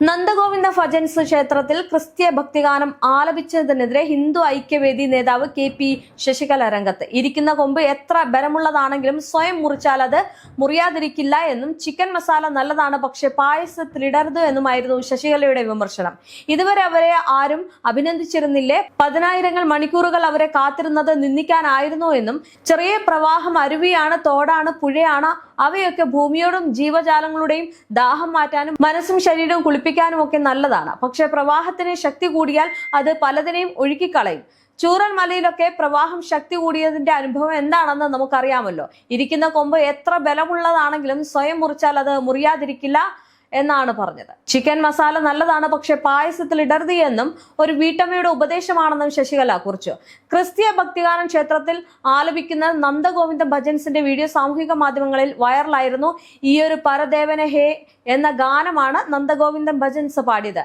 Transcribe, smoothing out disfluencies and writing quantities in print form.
നന്ദഗോവിന്ദ ഭജൻസ് ക്ഷേത്രത്തിൽ ക്രിസ്തീയ ഭക്തിഗാനം ആലപിച്ചതിനെതിരെ ഹിന്ദു ഐക്യവേദി നേതാവ് കെ.പി. ശശികല രംഗത്ത്. ഇരിക്കുന്ന കൊമ്പ് എത്ര ബലമുള്ളതാണെങ്കിലും സ്വയം മുറിച്ചാൽ അത് മുറിയാതിരിക്കില്ല എന്നും ചിക്കൻ മസാല നല്ലതാണ് പക്ഷെ പായസത്തിലിടരുത് എന്നുമായിരുന്നു ശശികലയുടെ വിമർശനം. ഇതുവരെ അവരെ ആരും അഭിനന്ദിച്ചിരുന്നില്ലേ? 10,000 മണിക്കൂറുകൾ അവരെ കാത്തിരുന്നത് നിന്ദിക്കാനായിരുന്നു എന്നും ചെറിയ പ്രവാഹം അരുവിയാണ്, തോടാണ്, പുഴയാണ്, അവയൊക്കെ ഭൂമിയോടും ജീവജാലങ്ങളുടെയും ദാഹം മാറ്റാനും മനസ്സും ശരീരവും കുളിപ്പിക്കാനും ഒക്കെ നല്ലതാണ്. പക്ഷെ പ്രവാഹത്തിന് ശക്തി കൂടിയാൽ അത് പലതിനെയും ഒഴുക്കിക്കളയും. ചൂരൽ മലയിലൊക്കെ പ്രവാഹം ശക്തി കൂടിയതിന്റെ അനുഭവം എന്താണെന്ന് നമുക്കറിയാമല്ലോ. ഇരിക്കുന്ന കൊമ്പ് എത്ര ബലമുള്ളതാണെങ്കിലും സ്വയം മുറിച്ചാൽ അത് മുറിയാതിരിക്കില്ല എന്നാണ് പറഞ്ഞത്. ചിക്കൻ മസാല നല്ലതാണ് പക്ഷെ പായസത്തിൽ ഇടരുത് എന്നും ഒരു വീട്ടമ്മയുടെ ഉപദേശമാണെന്നും ശശികല കുറിച്ചു. ക്രിസ്തീയ ഭക്തിഗാനം ക്ഷേത്രത്തിൽ ആലപിക്കുന്ന നന്ദഗോവിന്ദ ഭജൻസിന്റെ വീഡിയോ സാമൂഹിക മാധ്യമങ്ങളിൽ വൈറലായിരുന്നു. ഈയൊരു പരദേവന ഹേ എന്ന ഗാനമാണ് നന്ദഗോവിന്ദൻ ഭജൻസ് പാടിയത്.